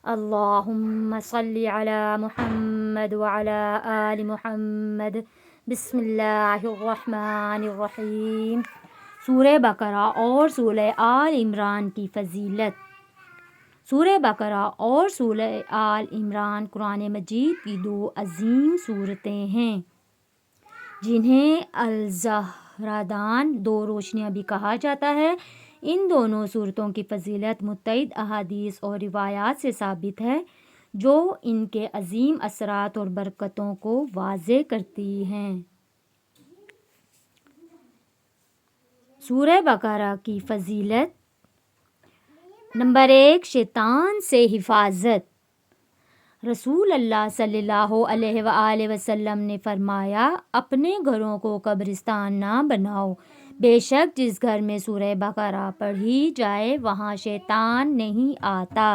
اللہم صلی علی محمد وعلی آل محمد۔ بسم اللہ الرحمن الرحیم۔ سورہ بقرہ اور سورہ آل عمران کی فضیلت۔ سورہ بقرہ اور سورہ آل عمران قرآن مجید کی دو عظیم سورتیں ہیں جنہیں الزہرادان، دو روشنیاں بھی کہا جاتا ہے۔ ان دونوں سورتوں کی فضیلت متعدد احادیث اور روایات سے ثابت ہے جو ان کے عظیم اثرات اور برکتوں کو واضح کرتی ہیں۔ سورہ بقرہ کی فضیلت: نمبر 1، شیطان سے حفاظت۔ رسول اللہ صلی اللہ علیہ وآلہ وسلم نے فرمایا، اپنے گھروں کو قبرستان نہ بناؤ، بے شک جس گھر میں سورہ بقرہ پڑھی جائے وہاں شیطان نہیں آتا۔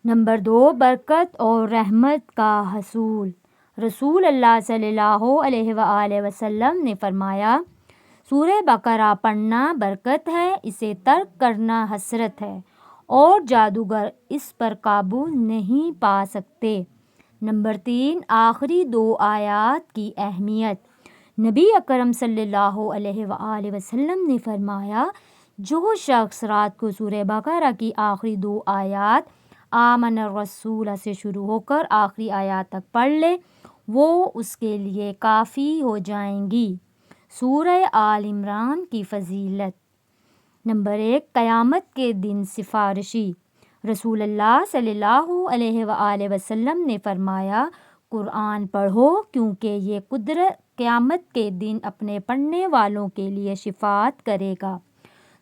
نمبر 2، برکت اور رحمت کا حصول۔ رسول اللہ صلی اللہ علیہ وآلہ وسلم نے فرمایا، سورہ بقرہ پڑھنا برکت ہے، اسے ترک کرنا حسرت ہے، اور جادوگر اس پر قابو نہیں پا سکتے۔ نمبر 3، آخری 2 آیات کی اہمیت۔ نبی اکرم صلی اللہ علیہ وآلہ وسلم نے فرمایا، جو شخص رات کو سورہ بقرہ کی آخری 2 آیات آمن الرسول سے شروع ہو کر آخری آیات تک پڑھ لے وہ اس کے لیے کافی ہو جائیں گی۔ سورہ آل عمران کی فضیلت: نمبر 1، قیامت کے دن سفارشی۔ رسول اللہ صلی اللہ علیہ وآلہ وسلم نے فرمایا، قرآن پڑھو کیونکہ یہ قیامت کے دن اپنے پڑھنے والوں کے لیے شفاعت کرے گا۔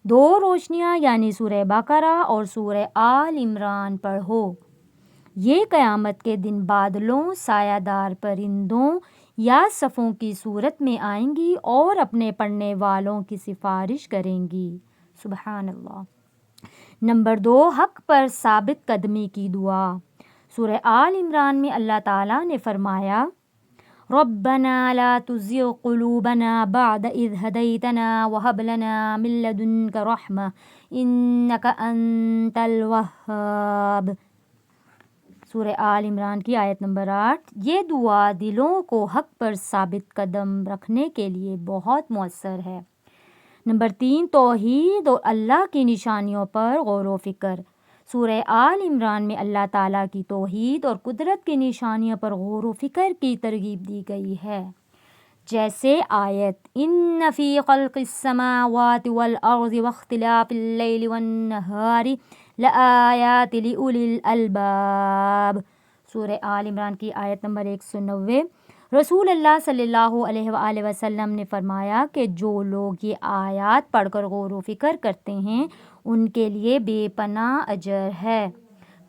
2 روشنیاں یعنی سورہ بقرہ اور سورہ آل عمران پڑھو، یہ قیامت کے دن بادلوں، سایہ دار پرندوں یا صفوں کی صورت میں آئیں گی اور اپنے پڑھنے والوں کی سفارش کریں گی۔ سبحان اللہ۔ نمبر 2، حق پر ثابت قدمی کی دعا۔ سورہ آل عمران میں اللہ تعالیٰ نے فرمایا، ربنا لا تزغ قلوبنا بعد اذ هديتنا وهب لنا من لدنك رحمة انك انت الوهاب۔ سورہ آل عمران کی آیت نمبر 8۔ یہ دعا دلوں کو حق پر ثابت قدم رکھنے کے لیے بہت مؤثر ہے۔ نمبر 3، توحید اور اللہ کی نشانیوں پر غور و فکر۔ سورہ آل عمران میں اللہ تعالیٰ کی توحید اور قدرت کی نشانیوں پر غور و فکر کی ترغیب دی گئی ہے، جیسے آیت ان فی خلق السماوات والارض واختلاف اللیل والنہار لآیات لأولی الالباب۔ سورہ آل عمران کی آیت نمبر 190۔ رسول اللہ صلی اللہ علیہ وآلہ وسلم نے فرمایا کہ جو لوگ یہ آیات پڑھ کر غور و فکر کرتے ہیں ان کے لیے بے پناہ اجر ہے۔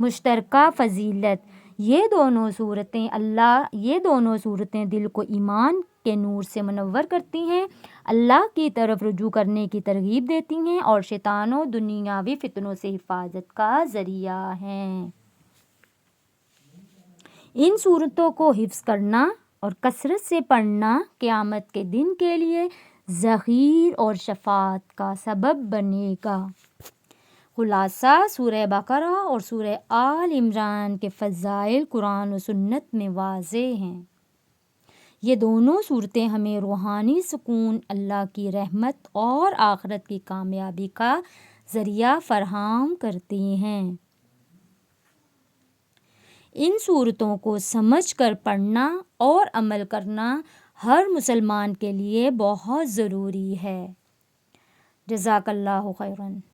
مشترکہ فضیلت: یہ دونوں صورتیں دل کو ایمان کے نور سے منور کرتی ہیں، اللہ کی طرف رجوع کرنے کی ترغیب دیتی ہیں اور شیطانوں دنیاوی فتنوں سے حفاظت کا ذریعہ ہیں۔ ان صورتوں کو حفظ کرنا اور کثرت سے پڑھنا قیامت کے دن کے لیے ذخیر اور شفاعت کا سبب بنے گا۔ خلاصہ: سورہ بقرہ اور سورہ آل عمران کے فضائل قرآن و سنت میں واضح ہیں۔ یہ دونوں صورتیں ہمیں روحانی سکون، اللہ کی رحمت اور آخرت کی کامیابی کا ذریعہ فراہم کرتی ہیں۔ ان صورتوں کو سمجھ کر پڑھنا اور عمل کرنا ہر مسلمان کے لیے بہت ضروری ہے۔ جزاک اللہ خیراً۔